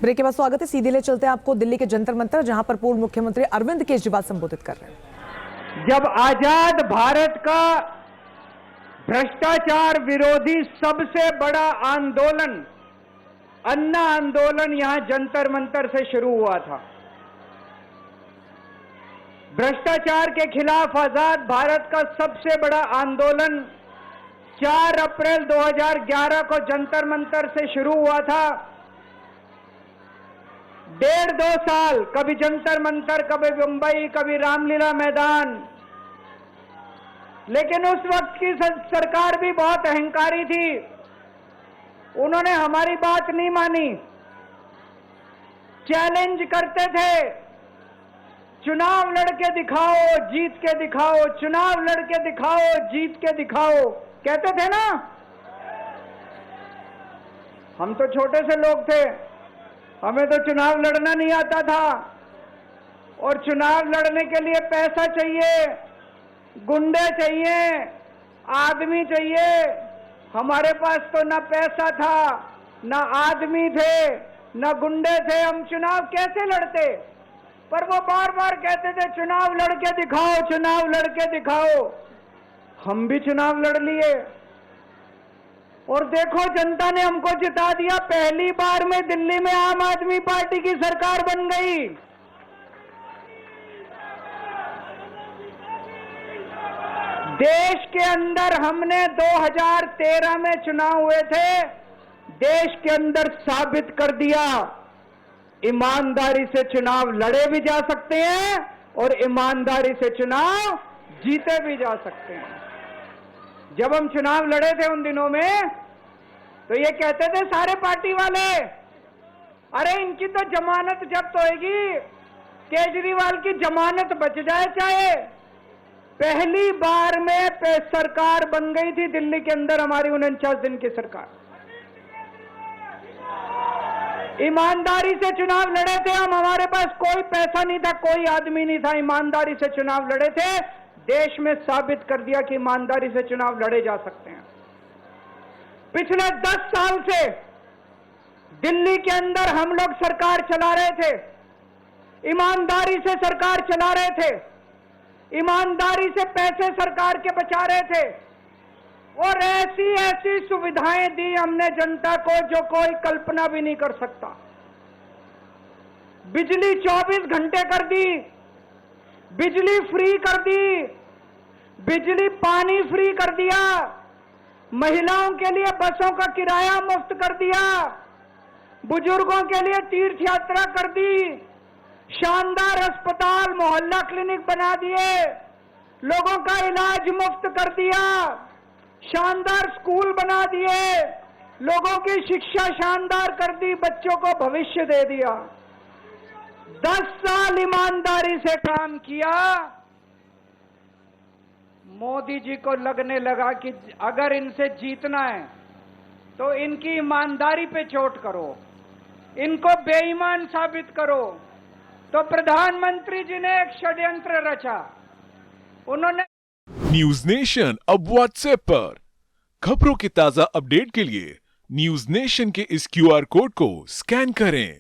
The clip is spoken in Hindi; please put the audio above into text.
ब्रेक के बाद स्वागत है। सीधे ले चलते हैं आपको दिल्ली के जंतर मंतर, जहां पर पूर्व मुख्यमंत्री अरविंद केजरीवाल संबोधित कर रहे हैं। जब आजाद भारत का भ्रष्टाचार विरोधी सबसे बड़ा आंदोलन अन्ना आंदोलन यहां जंतर मंतर से शुरू हुआ था। भ्रष्टाचार के खिलाफ आजाद भारत का सबसे बड़ा आंदोलन 4 अप्रैल 2011 को जंतर मंतर से शुरू हुआ था। 1.5-2 साल कभी जंतर मंतर, कभी मुंबई, कभी रामलीला मैदान। लेकिन उस वक्त की सरकार भी बहुत अहंकारी थी, उन्होंने हमारी बात नहीं मानी। चैलेंज करते थे, चुनाव लड़के दिखाओ, जीत के दिखाओ, चुनाव लड़के दिखाओ, जीत के दिखाओ, कहते थे ना। हम तो छोटे से लोग थे, हमें तो चुनाव लड़ना नहीं आता था, और चुनाव लड़ने के लिए पैसा चाहिए, गुंडे चाहिए, आदमी चाहिए। हमारे पास तो ना पैसा था, ना आदमी थे, ना गुंडे थे, हम चुनाव कैसे लड़ते। पर वो बार बार कहते थे चुनाव लड़के दिखाओ, चुनाव लड़के दिखाओ। हम भी चुनाव लड़ लिए और देखो जनता ने हमको जिता दिया। पहली बार में दिल्ली में आम आदमी पार्टी की सरकार बन गई। देश के अंदर हमने 2013 में चुनाव हुए थे, देश के अंदर साबित कर दिया ईमानदारी से चुनाव लड़े भी जा सकते हैं और ईमानदारी से चुनाव जीते भी जा सकते हैं। जब हम चुनाव लड़े थे उन दिनों में तो ये कहते थे सारे पार्टी वाले, अरे इनकी तो जमानत जब्त होएगी, केजरीवाल की जमानत बच जाए चाहे। पहली बार में सरकार बन गई थी दिल्ली के अंदर हमारी 49 दिन की सरकार। ईमानदारी से चुनाव लड़े थे हम, हमारे पास कोई पैसा नहीं था, कोई आदमी नहीं था, ईमानदारी से चुनाव लड़े थे। देश में साबित कर दिया कि ईमानदारी से चुनाव लड़े जा सकते हैं। पिछले 10 साल से दिल्ली के अंदर हम लोग सरकार चला रहे थे, ईमानदारी से सरकार चला रहे थे, ईमानदारी से पैसे सरकार के बचा रहे थे, और ऐसी ऐसी सुविधाएं दी हमने जनता को जो कोई कल्पना भी नहीं कर सकता। बिजली 24 घंटे कर दी, बिजली फ्री कर दी, बिजली पानी फ्री कर दिया, महिलाओं के लिए बसों का किराया मुफ्त कर दिया, बुजुर्गों के लिए तीर्थ यात्रा कर दी, शानदार अस्पताल मोहल्ला क्लिनिक बना दिए, लोगों का इलाज मुफ्त कर दिया, शानदार स्कूल बना दिए, लोगों की शिक्षा शानदार कर दी, बच्चों को भविष्य दे दिया। 10 साल ईमानदारी से काम किया। मोदी जी को लगने लगा कि अगर इनसे जीतना है तो इनकी ईमानदारी पे चोट करो, इनको बेईमान साबित करो। तो प्रधानमंत्री जी ने एक षड्यंत्र रचा। उन्होंने न्यूज नेशन अब व्हाट्सएप पर खबरों के ताजा अपडेट के लिए न्यूज नेशन के इस QR कोड को स्कैन करें